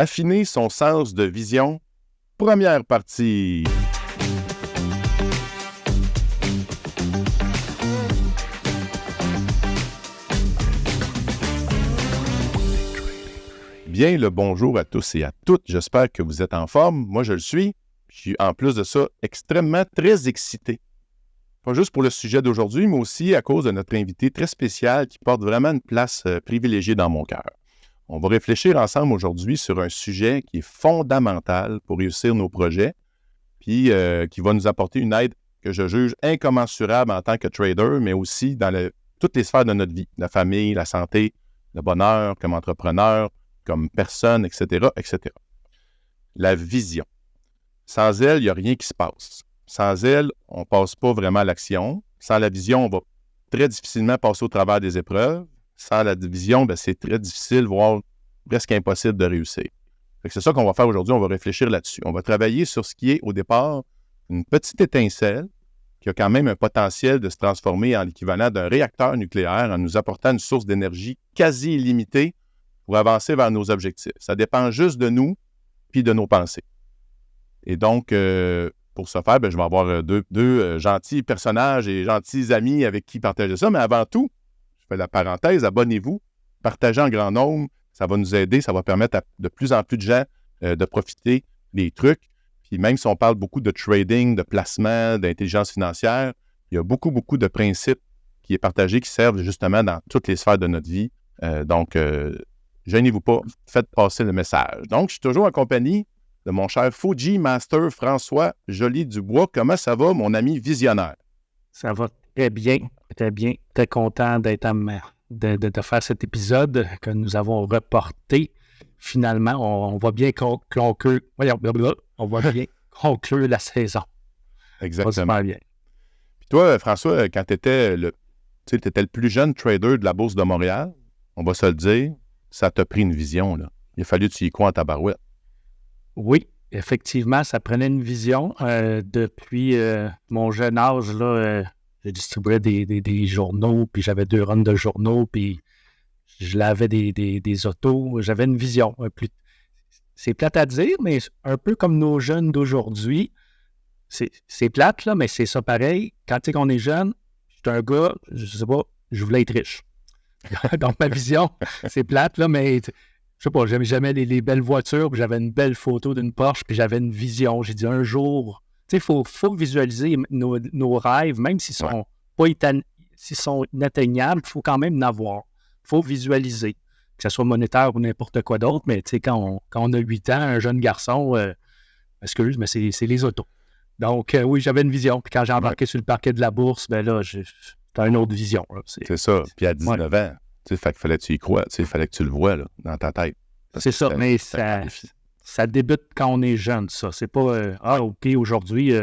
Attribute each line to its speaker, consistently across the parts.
Speaker 1: Affiner son sens de vision, première partie. Bien le bonjour à tous et à toutes. J'espère que vous êtes en forme. Moi, je le suis. Je suis en plus de ça extrêmement très excité. Pas juste pour le sujet d'aujourd'hui, mais aussi à cause de notre invité très spécial qui porte vraiment une place privilégiée dans mon cœur. On va réfléchir ensemble aujourd'hui sur un sujet qui est fondamental pour réussir nos projets, puis qui va nous apporter une aide que je juge incommensurable en tant que trader, mais aussi dans toutes les sphères de notre vie, la famille, la santé, le bonheur, comme entrepreneur, comme personne, etc., etc. La vision. Sans elle, il n'y a rien qui se passe. Sans elle, on ne passe pas vraiment à l'action. Sans la vision, on va très difficilement passer au travers des épreuves. Sans la vision, c'est très difficile, voire presque impossible de réussir. C'est ça qu'on va faire aujourd'hui, on va réfléchir là-dessus. On va travailler sur ce qui est, au départ, une petite étincelle qui a quand même un potentiel de se transformer en l'équivalent d'un réacteur nucléaire en nous apportant une source d'énergie quasi illimitée pour avancer vers nos objectifs. Ça dépend juste de nous puis de nos pensées. Et donc, pour ce faire, je vais avoir deux gentils personnages et gentils amis avec qui partager ça. Mais avant tout, je fais la parenthèse, abonnez-vous, partagez en grand nombre, ça va nous aider, ça va permettre à de plus en plus de gens de profiter des trucs. Puis même si on parle beaucoup de trading, de placement, d'intelligence financière, il y a beaucoup de principes qui est partagé, qui servent justement dans toutes les sphères de notre vie. Donc, gênez-vous pas, faites passer le message. Donc, je suis toujours en compagnie de mon cher Fuji Master François Joly-Dubois. Comment ça va, mon ami visionnaire?
Speaker 2: Ça va très bien, très content d'être de faire cet épisode que nous avons reporté. Finalement, on va bien conclure la saison.
Speaker 1: Exactement.
Speaker 2: Ça va super bien.
Speaker 1: Puis toi, François, quand tu étais le plus jeune trader de la Bourse de Montréal, on va se le dire, ça t'a pris une vision, là. Il a fallu que tu y crois en tabarouette.
Speaker 2: Oui, effectivement, ça prenait une vision. Depuis mon jeune âge, là, je distribuais des journaux, puis j'avais 2 runs de journaux, puis je lavais des autos. J'avais une vision. C'est plate à dire, mais un peu comme nos jeunes d'aujourd'hui. C'est plate, là, mais c'est ça pareil. Quand tu sais qu'on est jeune, je suis un gars, je sais pas, je voulais être riche. Donc, ma vision, c'est plate, là, mais je sais pas, j'aimais les belles voitures, puis j'avais une belle photo d'une Porsche, puis j'avais une vision. J'ai dit un jour, tu sais, il faut visualiser nos rêves, même s'ils sont s'ils sont inatteignables, il faut quand même en avoir. Il faut visualiser, que ce soit monétaire ou n'importe quoi d'autre, mais tu sais, quand on a 8 ans, un jeune garçon, excuse, mais c'est les autos. Donc, oui, j'avais une vision. Puis quand j'ai embarqué sur le parquet de la bourse, là, t'as une autre vision. Là.
Speaker 1: C'est ça. Puis à 19 ans, il fallait que tu y crois. Il fallait que tu le vois là, dans ta tête.
Speaker 2: C'est ça, mais ça débute quand on est jeune, ça. C'est pas OK, aujourd'hui,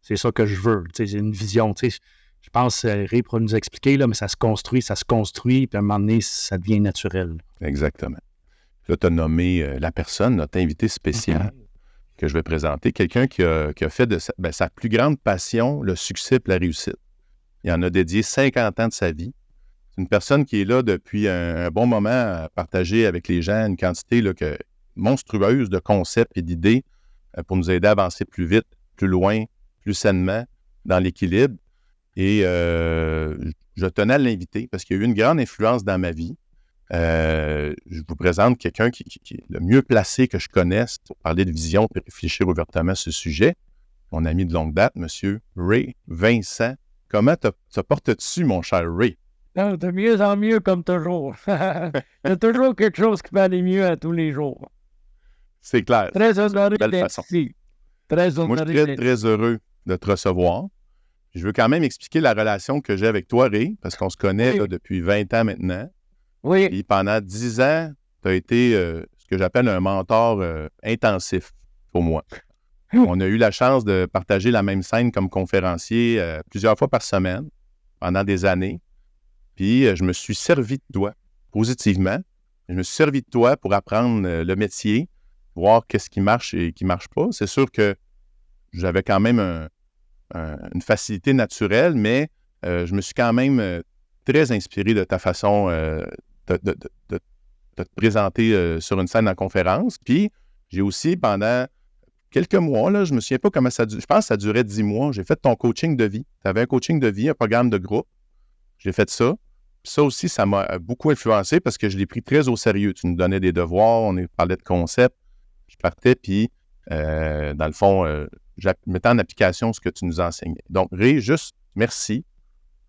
Speaker 2: c'est ça que je veux. C'est une vision. Je pense Ray pourra nous expliquer, là, mais ça se construit, puis à un moment donné, ça devient naturel.
Speaker 1: Exactement. Là, tu as nommé la personne, notre invité spécial que je vais présenter, quelqu'un qui a fait de sa plus grande passion le succès et la réussite. Il en a dédié 50 ans de sa vie. C'est une personne qui est là depuis un bon moment à partager avec les gens une quantité là, monstrueuse de concepts et d'idées pour nous aider à avancer plus vite, plus loin, plus sainement dans l'équilibre. Et je tenais à l'inviter parce qu'il y a eu une grande influence dans ma vie. Je vous présente quelqu'un qui est le mieux placé que je connaisse pour parler de vision et réfléchir ouvertement sur ce sujet. Mon ami de longue date, M. Ray Vincent. Comment te portes-tu, mon cher Ray?
Speaker 3: De mieux en mieux, comme toujours. Il y a toujours quelque chose qui va aller mieux à tous les jours.
Speaker 1: C'est clair.
Speaker 3: Très honoré d'être ici.
Speaker 1: Moi, je suis très heureux de te recevoir. Je veux quand même expliquer la relation que j'ai avec toi, Ray, parce qu'on se connaît là, depuis 20 ans maintenant.
Speaker 3: Oui.
Speaker 1: Et pendant 10 ans, tu as été ce que j'appelle un mentor intensif pour moi. On a eu la chance de partager la même scène comme conférencier plusieurs fois par semaine pendant des années. Puis, je me suis servi de toi positivement. Je me suis servi de toi pour apprendre le métier, voir qu'est-ce qui marche et qui ne marche pas. C'est sûr que j'avais quand même une facilité naturelle, mais je me suis quand même très inspiré de ta façon de te présenter sur une scène en conférence. Puis, J'ai aussi, pendant quelques mois, là, je ne me souviens pas comment ça durait. Je pense que ça durait 10 mois. J'ai fait ton coaching de vie. Tu avais un coaching de vie, un programme de groupe. J'ai fait ça. Ça aussi, ça m'a beaucoup influencé parce que je l'ai pris très au sérieux. Tu nous donnais des devoirs, on parlait de concepts. Je partais, puis, dans le fond, je mettais en application ce que tu nous enseignais. Donc, Ré, juste merci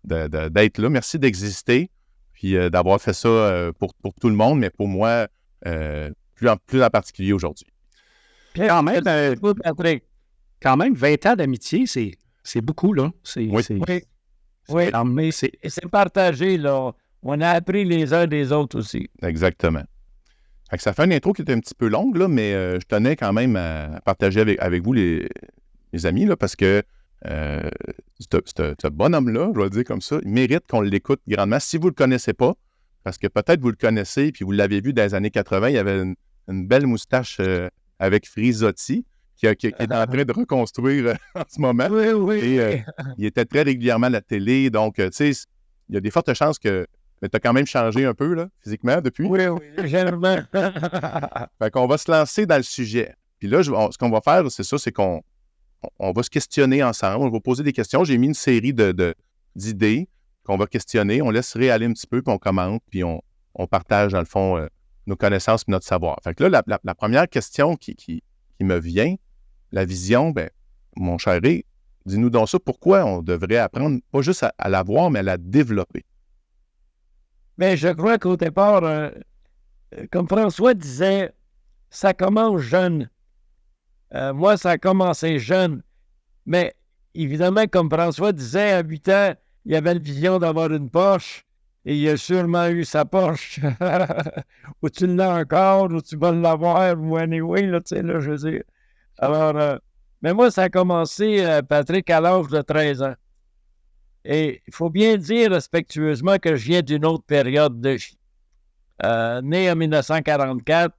Speaker 1: d'être là. Merci d'exister, puis d'avoir fait ça pour tout le monde, mais pour moi, plus en particulier aujourd'hui.
Speaker 2: Quand même, quand même, 20 ans d'amitié, c'est beaucoup, là.
Speaker 1: Oui.
Speaker 3: Oui, c'est partagé, là. On a appris les uns des autres aussi.
Speaker 1: Exactement. Fait que ça fait une intro qui était un petit peu longue, là, mais je tenais quand même à partager avec vous, les amis, là, parce que ce bonhomme-là, je vais le dire comme ça, il mérite qu'on l'écoute grandement. Si vous ne le connaissez pas, parce que peut-être vous le connaissez, puis vous l'avez vu dans les années 80, il y avait une belle moustache avec Frisotti, qui est en train de reconstruire en ce moment.
Speaker 3: Oui.
Speaker 1: Et il était très régulièrement à la télé, donc, tu sais, il y a des fortes chances que... Mais tu as quand même changé un peu, là, physiquement, depuis.
Speaker 3: Oui, légèrement.
Speaker 1: Fait qu'on va se lancer dans le sujet. Puis là, ce qu'on va faire, c'est ça, c'est qu'on va se questionner ensemble. On va poser des questions. J'ai mis une série d'idées qu'on va questionner. On laisse réaller un petit peu, puis on commente, puis on partage, dans le fond, nos connaissances et notre savoir. Fait que là, la première question qui me vient, la vision, ben, mon cher Ré, dis-nous donc ça, pourquoi on devrait apprendre, pas juste à la voir, mais à la développer?
Speaker 3: Mais je crois qu'au départ, comme François disait, ça commence jeune. Moi, ça a commencé jeune. Mais évidemment, comme François disait, à 8 ans, il avait la vision d'avoir une Porsche. Et il a sûrement eu sa Porsche. Ou tu l'as encore, ou tu vas l'avoir, ou anyway, là, tu sais, là, je veux dire. Alors, mais moi, ça a commencé, Patrick, à l'âge de 13 ans. Et il faut bien dire respectueusement que je viens d'une autre période de vie. Né en 1944,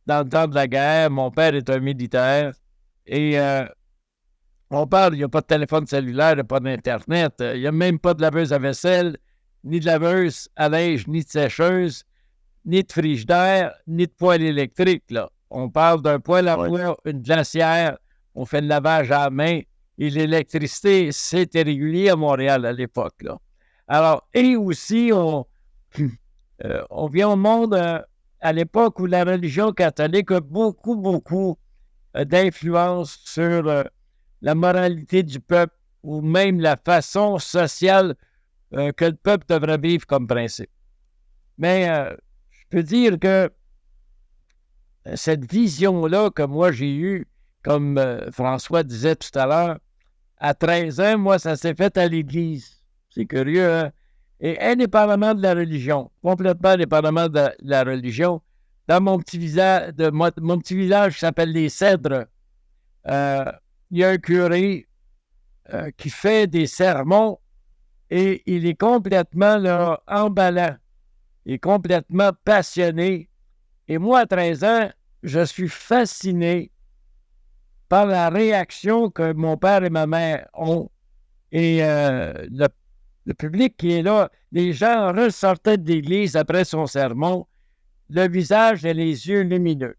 Speaker 3: dans le temps de la guerre, mon père est un militaire. Et mon père, il n'y a pas de téléphone cellulaire, il n'y a pas d'Internet, il n'y a même pas de laveuse à vaisselle, ni de laveuse à linge, ni de sécheuse, ni de frigidaire, ni de poêle électrique, là. On parle d'un poêle à bois, une glacière, on fait le lavage à la main. Et l'électricité, c'était régulier à Montréal à l'époque, là. Alors, et aussi, on vient au monde à l'époque où la religion catholique a beaucoup d'influence sur la moralité du peuple ou même la façon sociale que le peuple devrait vivre comme principe. Mais je peux dire que cette vision-là que moi j'ai eue, comme François disait tout à l'heure, à 13 ans, moi, ça s'est fait à l'église. C'est curieux, hein? Et indépendamment de la religion, complètement indépendamment de la religion, dans mon petit village qui s'appelle Les Cèdres, il y a un curé qui fait des sermons et il est complètement là, emballant. Il est complètement passionné. Et moi, à 13 ans, je suis fasciné par la réaction que mon père et ma mère ont. Et le public qui est là, les gens ressortaient de l'église après son sermon, le visage et les yeux lumineux.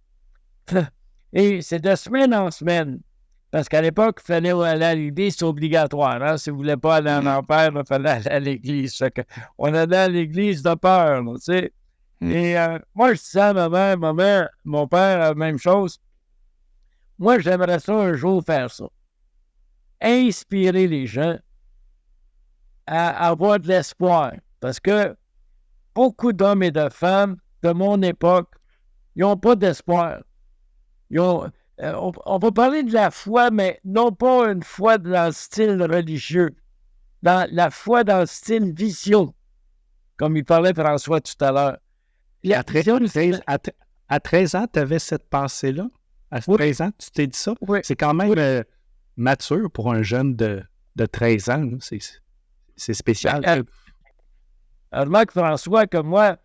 Speaker 3: Et c'est de semaine en semaine, parce qu'à l'époque, il fallait aller à l'église, c'est obligatoire. Hein? Si vous ne voulez pas aller en enfer, il fallait aller à l'église. On allait à l'église de peur, tu sais. Et moi, je disais à ma mère, mon père, la même chose. Moi, j'aimerais ça un jour faire ça. Inspirer les gens à avoir de l'espoir. Parce que beaucoup d'hommes et de femmes de mon époque, ils n'ont pas d'espoir. On va parler de la foi, mais non pas une foi dans le style religieux. La foi dans le style vision, comme il parlait François tout à l'heure.
Speaker 2: À 13 ans, tu avais cette pensée-là? À 13 ans, tu t'es dit ça?
Speaker 3: Oui.
Speaker 2: C'est quand même mature pour un jeune de 13 ans. C'est spécial.
Speaker 3: Remarque, François, que moi,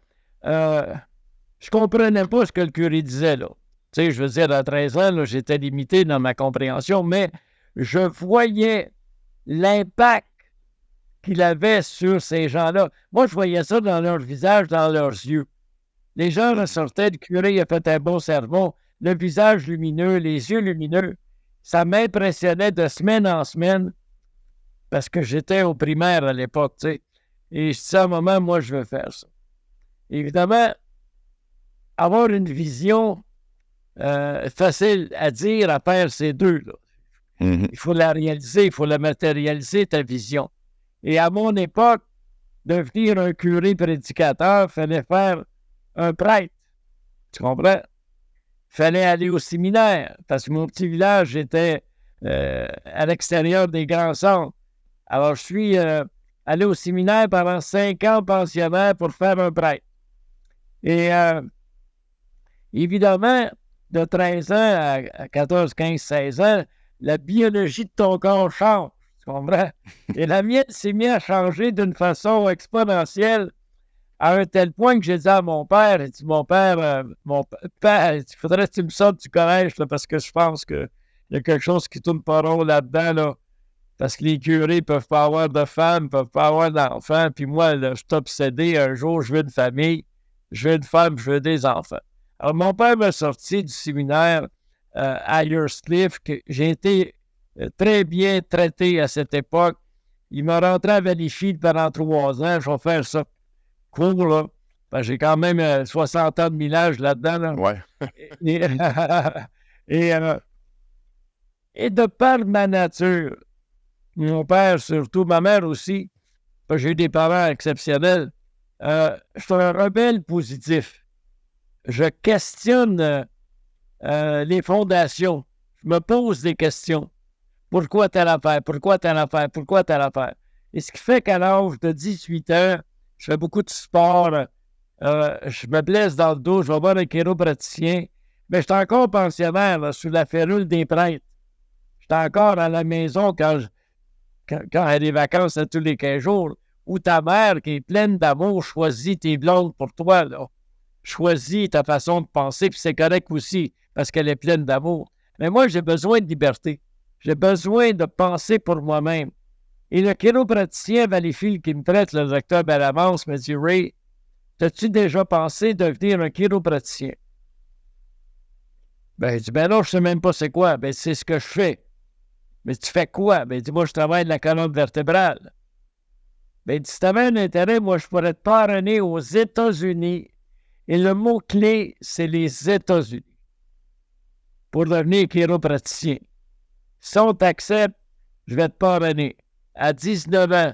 Speaker 3: je comprenais pas ce que le curé disait, là. Tu sais, je veux dire, à 13 ans, là, j'étais limité dans ma compréhension, mais je voyais l'impact qu'il avait sur ces gens-là. Moi, je voyais ça dans leur visage, dans leurs yeux. Les gens ressortaient, le curé a fait un bon sermon, le visage lumineux, les yeux lumineux, ça m'impressionnait de semaine en semaine parce que j'étais au primaire à l'époque, tu sais. Et je disais à un moment, moi, je veux faire ça. Évidemment, avoir une vision facile à dire, à faire, c'est deux, là.
Speaker 1: Mhm.
Speaker 3: Il faut la réaliser, il faut la matérialiser, ta vision. Et à mon époque, devenir un curé prédicateur, il fallait faire un prêtre. Tu comprends? Il fallait aller au séminaire, parce que mon petit village était à l'extérieur des grands centres. Alors, je suis allé au séminaire pendant 5 ans pensionnaire pour faire un prêtre. Et évidemment, de 13 ans à 14, 15, 16 ans, la biologie de ton corps change, tu comprends? Et la mienne s'est mise à changer d'une façon exponentielle à un tel point que j'ai dit à mon père, il dit, mon père, il faudrait que tu me sortes du collège là, parce que je pense qu'il y a quelque chose qui tourne pas rond là-dedans, là, parce que les curés peuvent pas avoir de femmes, peuvent pas avoir d'enfants, puis moi, là, je suis obsédé, un jour, je veux une famille, je veux une femme, je veux des enfants. Alors, mon père m'a sorti du séminaire à Hirscliffe, que j'ai été très bien traité à cette époque. Il m'a rentré à Valleyfield pendant 3 ans. Je vais faire ça court, là. Ben, j'ai quand même 60 ans de millage là-dedans. Là.
Speaker 1: Ouais.
Speaker 3: Et de par ma nature, mon père surtout, ma mère aussi, parce que j'ai eu des parents exceptionnels, je suis un rebelle positif. Je questionne les fondations. Je me pose des questions. Pourquoi telle affaire? Pourquoi telle affaire? Pourquoi telle affaire? Et ce qui fait qu'à l'âge de 18 ans, je fais beaucoup de sport. Je me blesse dans le dos. Je vais voir un chiropraticien. Mais je suis encore pensionnaire là, sous la férule des prêtres. Je suis encore à la maison quand il y a des vacances à tous les 15 jours. Où ta mère, qui est pleine d'amour, choisit tes blondes pour toi. Là. Choisis ta façon de penser, puis c'est correct aussi, parce qu'elle est pleine d'amour. Mais moi, j'ai besoin de liberté. J'ai besoin de penser pour moi-même. Et le chiropraticien Valleyfield qui me traite, le docteur Bellavance, me dit, Ray, as-tu déjà pensé devenir un chiropraticien? Ben, il dit, ben non, je sais même pas c'est quoi. Ben, c'est ce que je fais. Mais tu fais quoi? Ben, il dit, moi, je travaille de la colonne vertébrale. Ben, il dit, si tu avais un intérêt, moi, je pourrais te parrainer aux États-Unis. Et le mot-clé, c'est les États-Unis pour devenir chiropraticien. Si on t'accepte, je vais te parrainer à 19 ans.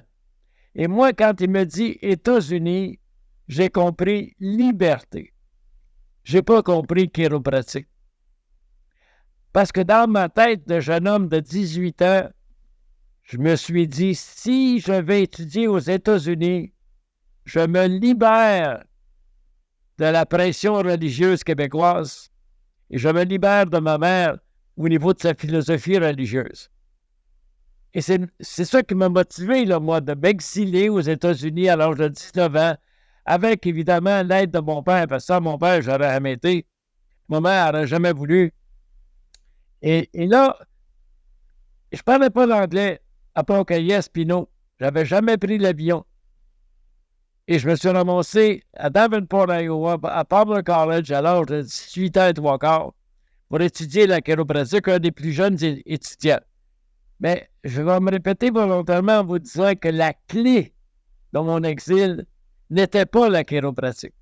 Speaker 3: Et moi, quand il me dit États-Unis, j'ai compris liberté. J'ai pas compris chiropratique. Parce que dans ma tête de jeune homme de 18 ans, je me suis dit, si je vais étudier aux États-Unis, je me libère de la pression religieuse québécoise et je me libère de ma mère au niveau de sa philosophie religieuse. Et c'est ça qui m'a motivé, là, moi, de m'exiler aux États-Unis à l'âge de 19 ans, avec évidemment l'aide de mon père, parce que sans mon père, j'aurais jamais été. Ma mère n'aurait jamais voulu. Et là, je ne parlais pas l'anglais, à part que yes, Pinot. Je n'avais jamais pris l'avion. Et je me suis ramassé à Davenport, Iowa, à Palmer College, à l'âge de 18 ans et 3/4, pour étudier la chiropratique, un des plus jeunes étudiants. Mais je vais me répéter volontairement en vous disant que la clé de mon exil n'était pas la chiropratique,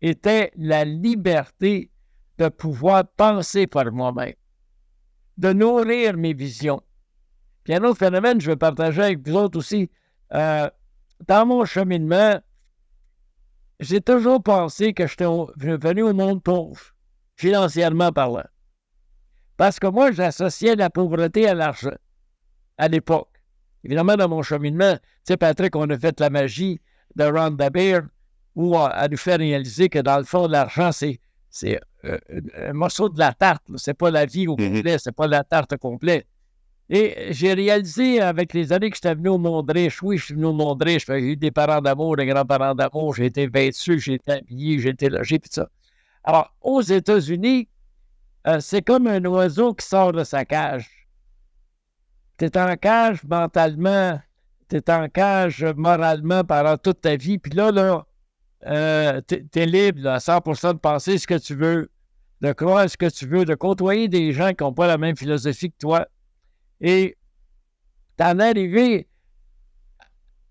Speaker 3: était la liberté de pouvoir penser par moi-même, de nourrir mes visions. Puis un autre phénomène, je vais partager avec vous autres aussi. Dans mon cheminement, j'ai toujours pensé que j'étais venu au monde pauvre, financièrement parlant. Parce que moi, j'associais la pauvreté à l'argent, à l'époque. Évidemment, dans mon cheminement, tu sais, Patrick, on a fait la magie de Rhonda Byrne, où elle nous fait réaliser que dans le fond, l'argent, c'est un morceau de la tarte. Là. C'est pas la vie au complet, c'est pas la tarte au complet. Et j'ai réalisé avec les années que j'étais venu au monde riche. Oui, je suis venu au monde riche. J'ai eu des parents d'amour, des grands-parents d'amour. J'ai été vêtu, j'ai été habillé, j'ai été logé, puis ça. Alors, aux États-Unis, c'est comme un oiseau qui sort de sa cage. Tu es en cage mentalement, tu es en cage moralement pendant toute ta vie. Puis là, tu es libre là, à 100% de penser ce que tu veux, de croire ce que tu veux, de côtoyer des gens qui n'ont pas la même philosophie que toi. Et t'en arriver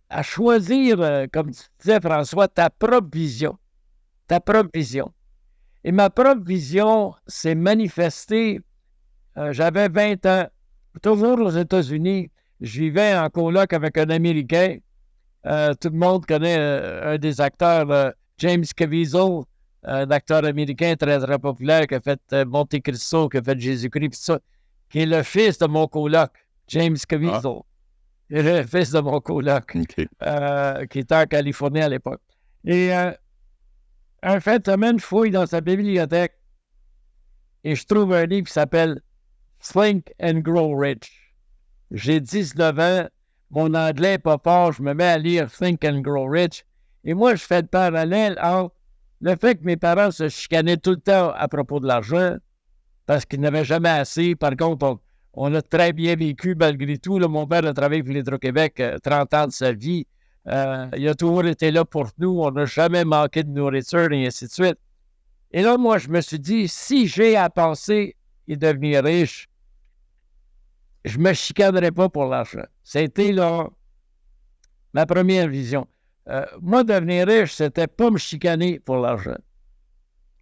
Speaker 3: à choisir, comme tu disais, François, ta propre vision. Ta propre vision. Et ma propre vision s'est manifestée, j'avais 20 ans, toujours aux États-Unis. Je vivais en coloc avec un Américain. Tout le monde connaît un des acteurs, James Caviezel, un acteur américain très, très populaire qui a fait Monte Cristo, qui a fait Jésus-Christ, tout ça, qui est le fils de mon coloc, James Caviezel. Il est le fils de mon coloc, qui était en Californie à l'époque. Et un fin de semaine, je fouille dans sa bibliothèque et je trouve un livre qui s'appelle Think and Grow Rich. J'ai 19 ans, mon anglais n'est pas fort, je me mets à lire Think and Grow Rich. Et moi, je fais le parallèle entre le fait que mes parents se chicanaient tout le temps à propos de l'argent parce qu'ils n'avaient jamais assez. Par contre, on a très bien vécu malgré tout. Là, mon père a travaillé pour l'Hydro-Québec 30 ans de sa vie. Il a toujours été là pour nous. On n'a jamais manqué de nourriture et ainsi de suite. Et là, moi, je me suis dit, si j'ai à penser et devenir riche, je ne me chicanerai pas pour l'argent. C'était là ma première vision. Moi, devenir riche, c'était pas me chicaner pour l'argent.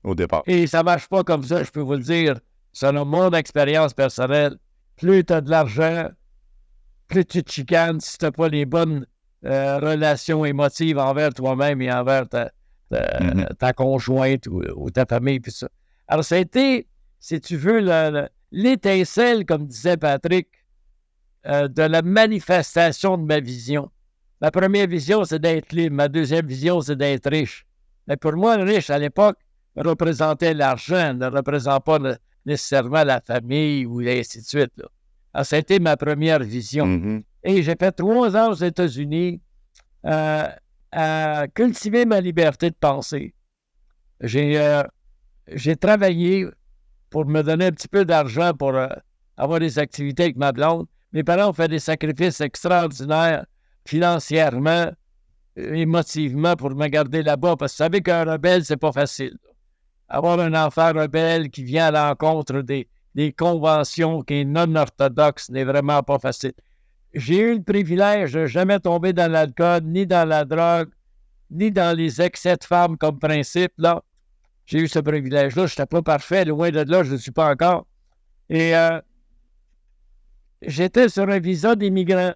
Speaker 1: Au départ.
Speaker 3: Et ça ne marche pas comme ça, je peux vous le dire. Selon mon expérience personnelle, plus tu as de l'argent, plus tu te chicanes si tu n'as pas les bonnes relations émotives envers toi-même et envers ta conjointe ou ta famille. Puis ça. Alors, ça a été, si tu veux, l'étincelle, comme disait Patrick, de la manifestation de ma vision. Ma première vision, c'est d'être libre. Ma deuxième vision, c'est d'être riche. Mais pour moi, le riche, à l'époque, représentait l'argent, ne représente pas nécessairement la famille ou ainsi de suite. Là. Alors, ça a été ma première vision.
Speaker 1: Mm-hmm.
Speaker 3: Et j'ai fait 3 ans aux États-Unis à cultiver ma liberté de penser. J'ai travaillé pour me donner un petit peu d'argent pour avoir des activités avec ma blonde. Mes parents ont fait des sacrifices extraordinaires financièrement, émotivement pour me garder là-bas. Parce que vous savez qu'un rebelle, c'est pas facile. Avoir un enfant rebelle qui vient à l'encontre des conventions qui est non orthodoxe n'est vraiment pas facile. J'ai eu le privilège de jamais tomber dans l'alcool, ni dans la drogue, ni dans les excès de femmes comme principe. Là, j'ai eu ce privilège-là. Je n'étais pas parfait, loin de là, je ne le suis pas encore. Et j'étais sur un visa d'immigrant.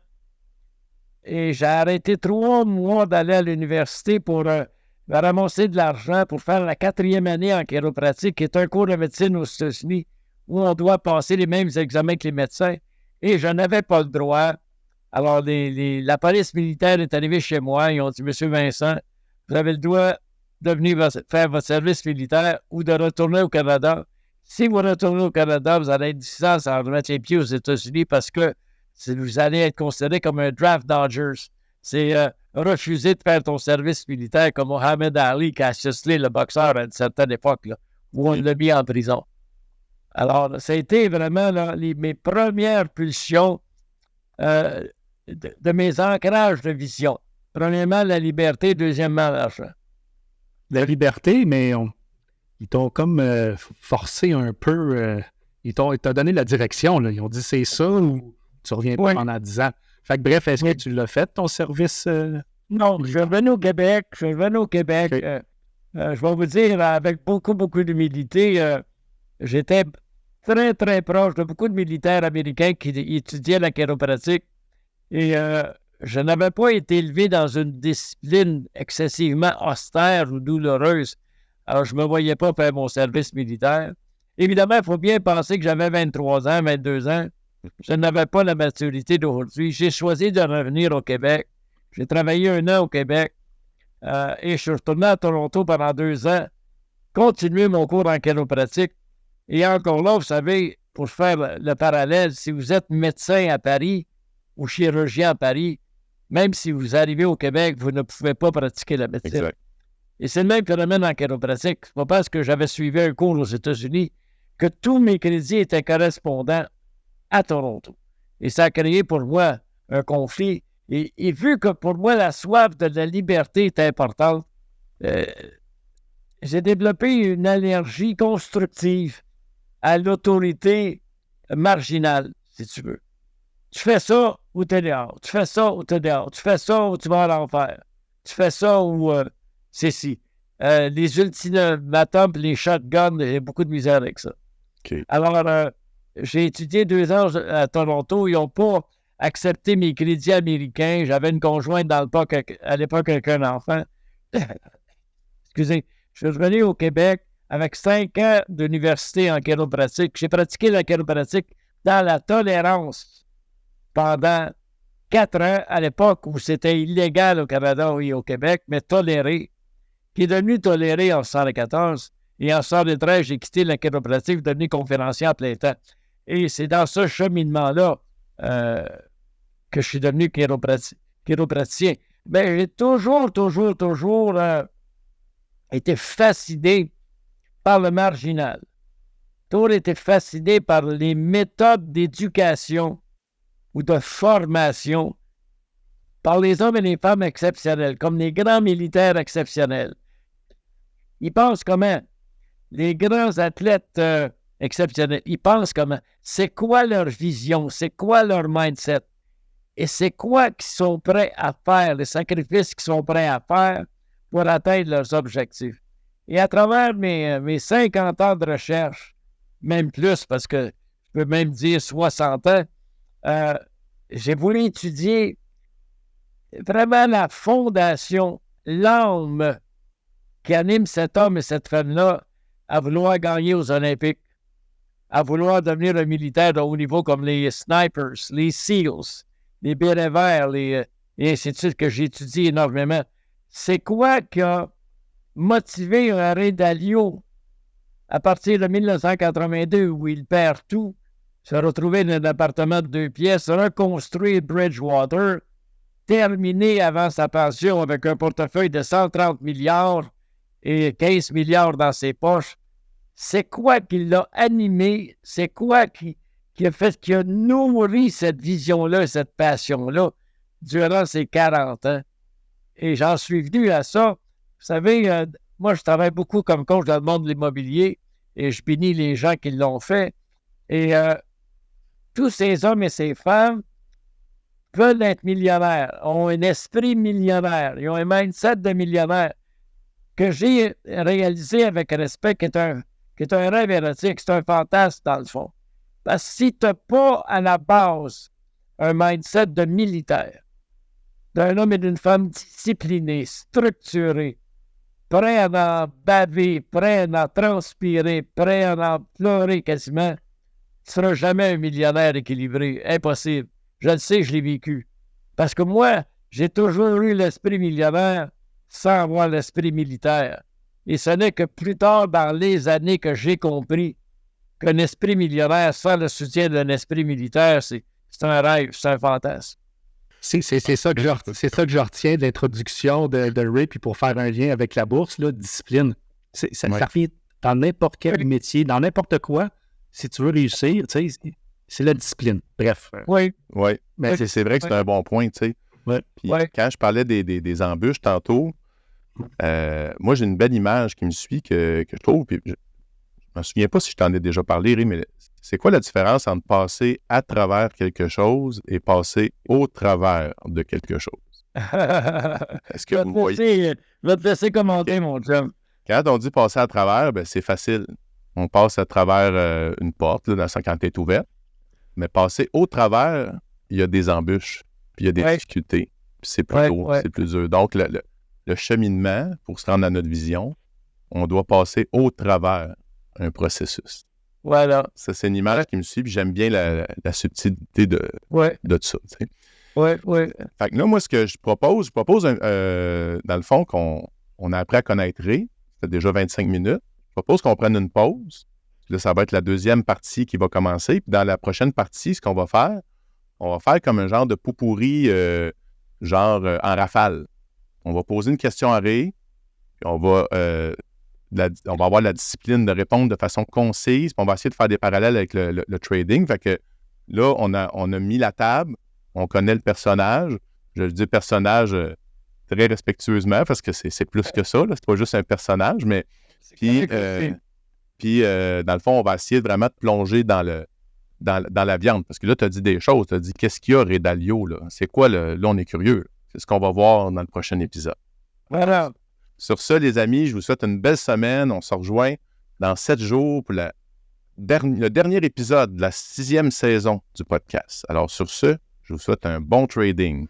Speaker 3: Et j'ai arrêté 3 mois d'aller à l'université pour ramasser de l'argent pour faire la 4e année en chiropratique, qui est un cours de médecine aux États-Unis où on doit passer les mêmes examens que les médecins. Et je n'avais pas le droit. Alors, la police militaire est arrivée chez moi. Ils ont dit, « Monsieur Vincent, vous avez le droit de venir faire votre service militaire ou de retourner au Canada. Si vous retournez au Canada, vous allez être 10 ans sans remettre les pieds aux États-Unis parce que vous allez être considéré comme un draft dodgers. C'est refuser de faire ton service militaire comme Mohamed Ali qui a assassiné le boxeur à une certaine époque, là, où on l'a mis en prison. » Alors, ça a été vraiment là, mes premières pulsions de mes ancrages de vision. Premièrement, la liberté. Deuxièmement, l'argent.
Speaker 2: La liberté, mais ils t'ont comme forcé un peu. Ils t'ont donné la direction. Là. Ils ont dit c'est ça ou tu reviens pas pendant 10 ans. Fait que bref, est-ce que tu l'as fait, ton service?
Speaker 3: Non, je suis revenu au Québec. Okay. Je vais vous dire, avec beaucoup, beaucoup d'humilité, j'étais très, très proche de beaucoup de militaires américains qui étudiaient la chiropratique. Et je n'avais pas été élevé dans une discipline excessivement austère ou douloureuse. Alors, je ne me voyais pas faire mon service militaire. Évidemment, il faut bien penser que j'avais 23 ans, 22 ans. Je n'avais pas la maturité d'aujourd'hui. J'ai choisi de revenir au Québec. J'ai travaillé 1 an au Québec et je suis retourné à Toronto pendant 2 ans, continuer mon cours en chiropratique. Et encore là, vous savez, pour faire le parallèle, si vous êtes médecin à Paris ou chirurgien à Paris, même si vous arrivez au Québec, vous ne pouvez pas pratiquer la médecine. Exact. Et c'est le même phénomène en chiropratique. C'est pas parce que j'avais suivi un cours aux États-Unis que tous mes crédits étaient correspondants à Toronto. Et ça a créé pour moi un conflit. Et vu que pour moi, la soif de la liberté est importante, j'ai développé une allergie constructive à l'autorité marginale, si tu veux. Tu fais ça ou t'es dehors. Tu fais ça ou t'es dehors. Tu fais ça ou tu vas à l'enfer. Tu fais ça ou c'est si. Les ultimatums, les shotguns, j'ai beaucoup de misère avec ça.
Speaker 1: OK.
Speaker 3: Alors, j'ai étudié 2 ans à Toronto. Ils n'ont pas accepté mes crédits américains. J'avais une conjointe à l'époque avec un enfant. Excusez. Je suis revenu au Québec avec 5 ans d'université en chiropratique. J'ai pratiqué la chiropratique dans la tolérance pendant 4 ans, à l'époque où c'était illégal au Canada et au Québec, mais toléré, qui est devenu toléré en 1974. Et en 1973, j'ai quitté la chiropratique, devenu conférencier à plein temps. Et c'est dans ce cheminement-là que je suis devenu chiropraticien. Mais j'ai toujours été fasciné par le marginal. Toujours été fasciné par les méthodes d'éducation ou de formation par les hommes et les femmes exceptionnels, comme les grands militaires exceptionnels. Ils pensent comment? Les grands athlètes exceptionnels, ils pensent comment? C'est quoi leur vision? C'est quoi leur mindset? Et c'est quoi qu'ils sont prêts à faire, les sacrifices qu'ils sont prêts à faire pour atteindre leurs objectifs. Et à travers mes 50 ans de recherche, même plus, parce que je peux même dire 60 ans, j'ai voulu étudier vraiment la fondation, l'âme qui anime cet homme et cette femme-là à vouloir gagner aux Olympiques, à vouloir devenir un militaire de haut niveau comme les snipers, les SEALs, les bérets verts, et ainsi de suite, que j'ai étudié énormément. C'est quoi qui a motivé un Ray Dalio à partir de 1982 où il perd tout, se retrouver dans un appartement de 2 pièces, reconstruire Bridgewater, terminer avant sa pension avec un portefeuille de 130 milliards et 15 milliards dans ses poches. C'est quoi qui l'a animé? C'est quoi qui a nourri cette vision-là, cette passion-là durant ces 40 ans? Et j'en suis venu à ça. Vous savez, moi, je travaille beaucoup comme coach dans le monde de l'immobilier et je bénis les gens qui l'ont fait. Et tous ces hommes et ces femmes veulent être millionnaires, ont un esprit millionnaire, ils ont un mindset de millionnaire que j'ai réalisé avec respect, qui est un rêve érotique, c'est un fantasme dans le fond. Parce que si tu n'as pas à la base un mindset de militaire, d'un homme et d'une femme disciplinés, structurés, prêts à en baver, prêts à en transpirer, prêts à en pleurer quasiment, tu ne seras jamais un millionnaire équilibré. Impossible. Je le sais, je l'ai vécu. Parce que moi, j'ai toujours eu l'esprit millionnaire sans avoir l'esprit militaire. Et ce n'est que plus tard, dans les années, que j'ai compris qu'un esprit millionnaire sans le soutien d'un esprit militaire, c'est un rêve, c'est un fantasme.
Speaker 2: C'est ça que je retiens de l'introduction de Ray, puis pour faire un lien avec la bourse, là, discipline. Ça revient dans n'importe quel métier, dans n'importe quoi. Si tu veux réussir, tu sais, c'est la discipline. Bref.
Speaker 1: Oui. Mais c'est vrai que c'est un bon point, tu sais. Puis quand je parlais des embûches tantôt, moi, j'ai une belle image qui me suit que je trouve, puis je ne me souviens pas si je t'en ai déjà parlé, Ray, mais c'est quoi la différence entre passer à travers quelque chose et passer au travers de quelque chose? Est-ce que vous voyez?
Speaker 3: Je vais te laisser commenter, mon chum.
Speaker 1: Quand on dit passer à travers, ben, c'est facile. On passe à travers une porte, là, quand elle est ouverte. Mais passer au travers, il y a des embûches, puis il y a des difficultés. Puis c'est plus lourd, c'est plus dur. Donc, le cheminement, pour se rendre à notre vision, on doit passer au travers un processus.
Speaker 3: Voilà.
Speaker 1: Ça, c'est une image qui me suit, puis j'aime bien la subtilité de ça. Tu sais. Fait que là, moi, ce que je propose, dans le fond, qu'on a appris à connaître Ray. C'était déjà 25 minutes. Je propose qu'on prenne une pause. Là, ça va être la deuxième partie qui va commencer. Puis dans la prochaine partie, ce qu'on va faire, on va faire comme un genre de pot-pourri, en rafale. On va poser une question à Ray, puis on va avoir la discipline de répondre de façon concise, puis on va essayer de faire des parallèles avec le trading. Fait que là, on a mis la table, on connaît le personnage. Je le dis personnage très respectueusement, parce que c'est plus que ça, là. C'est pas juste un personnage, mais Puis, dans le fond, on va essayer vraiment de plonger dans la viande. Parce que là, tu as dit des choses. Tu as dit, qu'est-ce qu'il y a, Redalio? Là? C'est quoi? Là, on est curieux. C'est ce qu'on va voir dans le prochain épisode.
Speaker 3: Voilà.
Speaker 1: Sur ce, les amis, je vous souhaite une belle semaine. On se rejoint dans 7 jours pour le dernier épisode de la 6e saison du podcast. Alors, sur ce, je vous souhaite un bon trading.